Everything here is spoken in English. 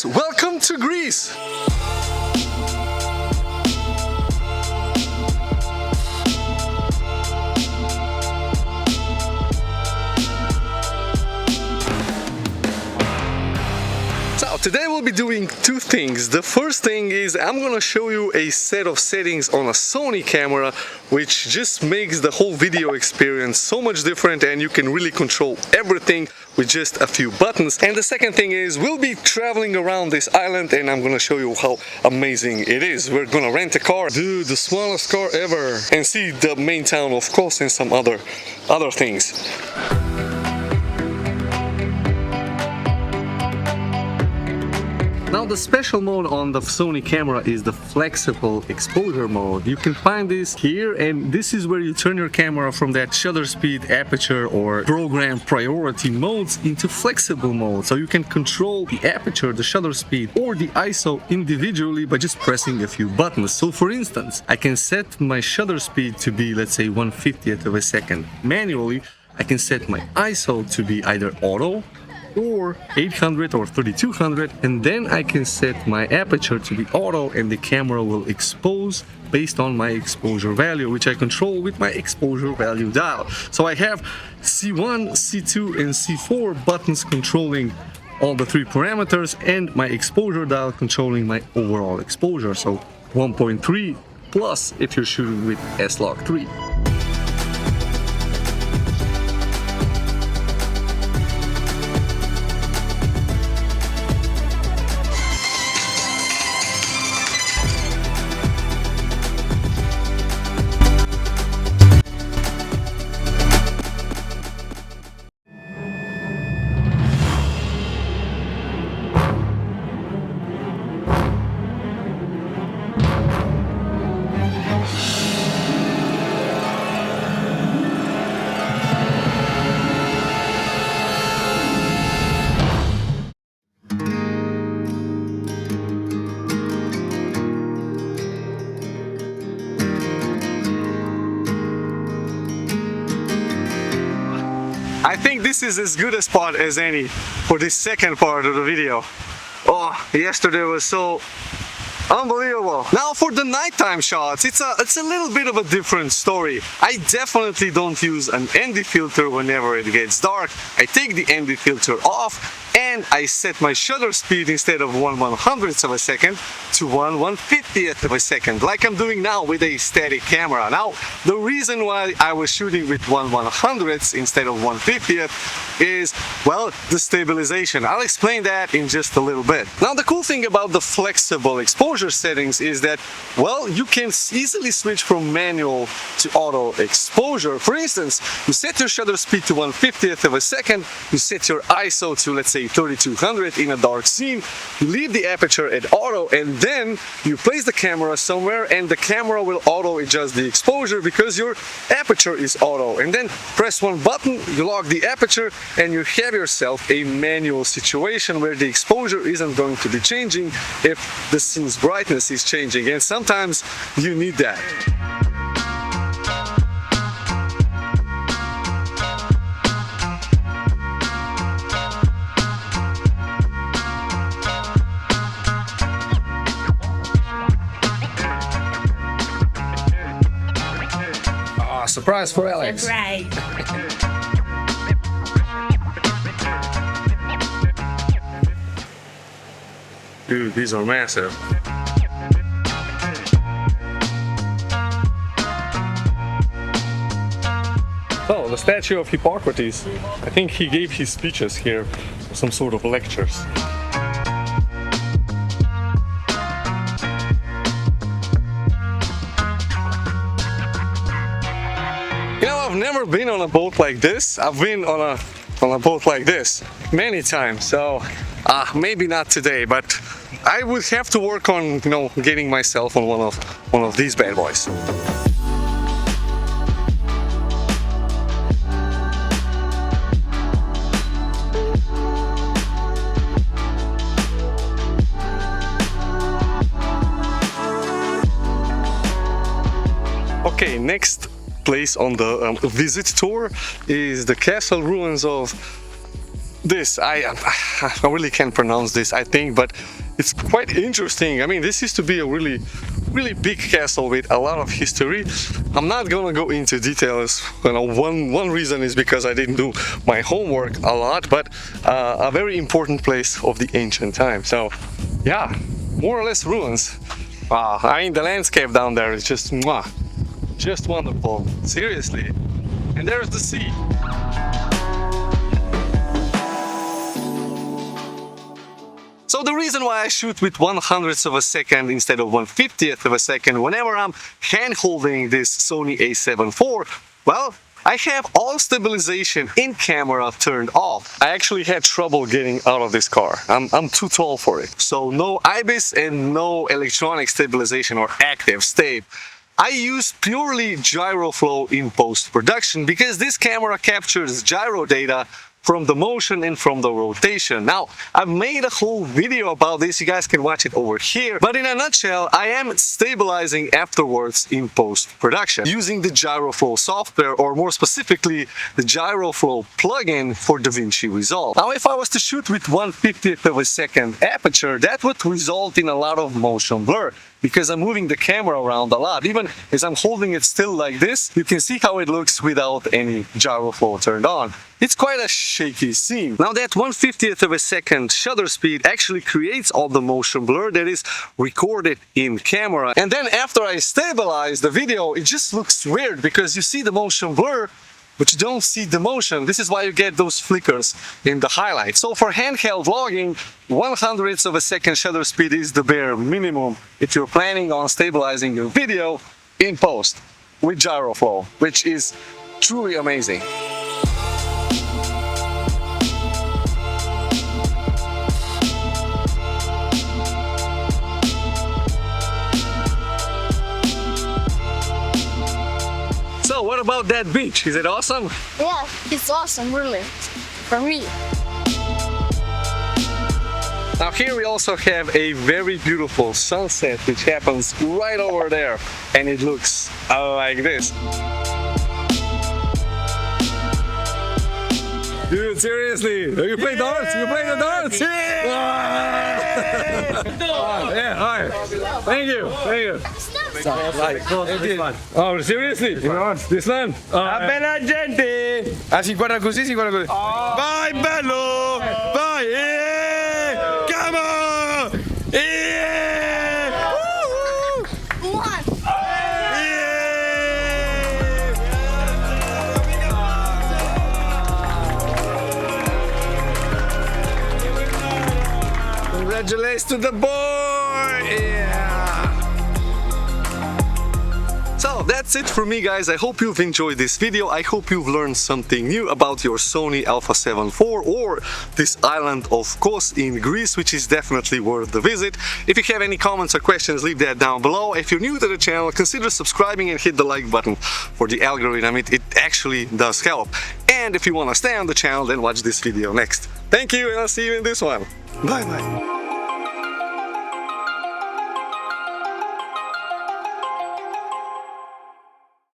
guys, welcome to Greece! So today we'll be doing two things. The first thing is I'm gonna show you a set of settings on a Sony camera which just makes the whole video experience so much different, and you can really control everything with just a few buttons. And the second thing is we'll be traveling around this island and I'm gonna show you how amazing it is. We're gonna rent a car, dude, the smallest car ever, and see the main town of course and some other things. Now the special mode on the Sony camera is the flexible exposure mode. You can find this here, and this is where you turn your camera from that shutter speed, aperture or program priority modes into flexible mode. So you can control the aperture, the shutter speed or the ISO individually by just pressing a few buttons. So for instance, I can set my shutter speed to be, let's say, 1/50th of a second. Manually, I can set my ISO to be either auto or 800 or 3200, and then I can set my aperture to be auto and the camera will expose based on my exposure value, which I control with my exposure value dial. So I have C1, C2 and C4 buttons controlling all the three parameters, and my exposure dial controlling my overall exposure. So 1.3 plus if you're shooting with S-Log 3. I think this is as good a spot as any for this second part of the video. Oh, yesterday was so unbelievable. Now for the nighttime shots, it's a little bit of a different story. I definitely don't use an ND filter whenever it gets dark. I take the ND filter off and I set my shutter speed instead of 1/100th of a second to 1/150th of a second, like I'm doing now with a static camera. Now, the reason why I was shooting with 1/100th instead of 1/50th is, well, the stabilization. I'll explain that in just a little bit. Now, the cool thing about the flexible exposure settings is that, well, you can easily switch from manual to auto exposure. For instance, you set your shutter speed to 1/50th of a second, you set your ISO to, let's say, 3200 in a dark scene, you leave the aperture at auto, and then you place the camera somewhere and the camera will auto adjust the exposure because your aperture is auto, and then press one button, you lock the aperture, and you have yourself a manual situation where the exposure isn't going to be changing if the scene's brightness is changing, and sometimes you need that. Surprise for Alex. Surprise. Dude, these are massive. Oh, the statue of Hippocrates. I think he gave his speeches here, some sort of lectures. I've never been on a boat like this. I've been on a boat like this many times, so maybe not today, but I would have to work on, getting myself on one of these bad boys. Okay, next place on the visit tour is the castle ruins of this. I really can't pronounce this, I think, but it's quite interesting. I mean, this used to be a really big castle with a lot of history. I'm not gonna go into details. You know, one reason is because I didn't do my homework a lot, but a very important place of the ancient time. So yeah, more or less ruins. I mean, the landscape down there is just mwah, just wonderful, seriously. And there's the sea. So the reason why I shoot with 1/100th of a second instead of 1/50th of a second whenever I'm hand-holding this Sony A7IV, well, I have all stabilization in camera turned off. I actually had trouble getting out of this car. I'm too tall for it. So no IBIS and no electronic stabilization or active state. I use purely gyro flow in post-production because this camera captures gyro data from the motion and from the rotation. Now, I've made a whole video about this, you guys can watch it over here, but in a nutshell, I am stabilizing afterwards in post-production using the GyroFlow software, or more specifically, the GyroFlow plugin for Davinci Resolve. Now, if I was to shoot with 1/50th of a second aperture, that would result in a lot of motion blur, because I'm moving the camera around a lot. Even as I'm holding it still like this, you can see how it looks without any gyro flow turned on. It's quite a shaky scene. Now that 1/50th of a second shutter speed actually creates all the motion blur that is recorded in camera. And then after I stabilize the video, it just looks weird because you see the motion blur, but you don't see the motion. This is why you get those flickers in the highlights. So for handheld vlogging, 1/100th of a second shutter speed is the bare minimum if you're planning on stabilizing your video in post with GyroFlow, which is truly amazing. So what about that beach? Is it awesome? Yeah, it's awesome, really, for me. Now here we also have a very beautiful sunset which happens right over there, and it looks like this. Dude, seriously, you play darts? You play the darts? Yeah! Yeah, all right. Thank you, thank you. Oh, seriously? This one? Bella gente! Ah, si guarda così, si guarda così. Vai, bello! Vai! Come on! One. Congratulations to the boy! Yeah! So that's it for me, guys. I hope you've enjoyed this video. I hope you've learned something new about your Sony A7IV or this island of Kos in Greece, which is definitely worth the visit. If you have any comments or questions, leave that down below. If you're new to the channel, consider subscribing and hit the like button for the algorithm. It actually does help. And if you want to stay on the channel, then watch this video next. Thank you, and I'll see you in this one. Bye bye.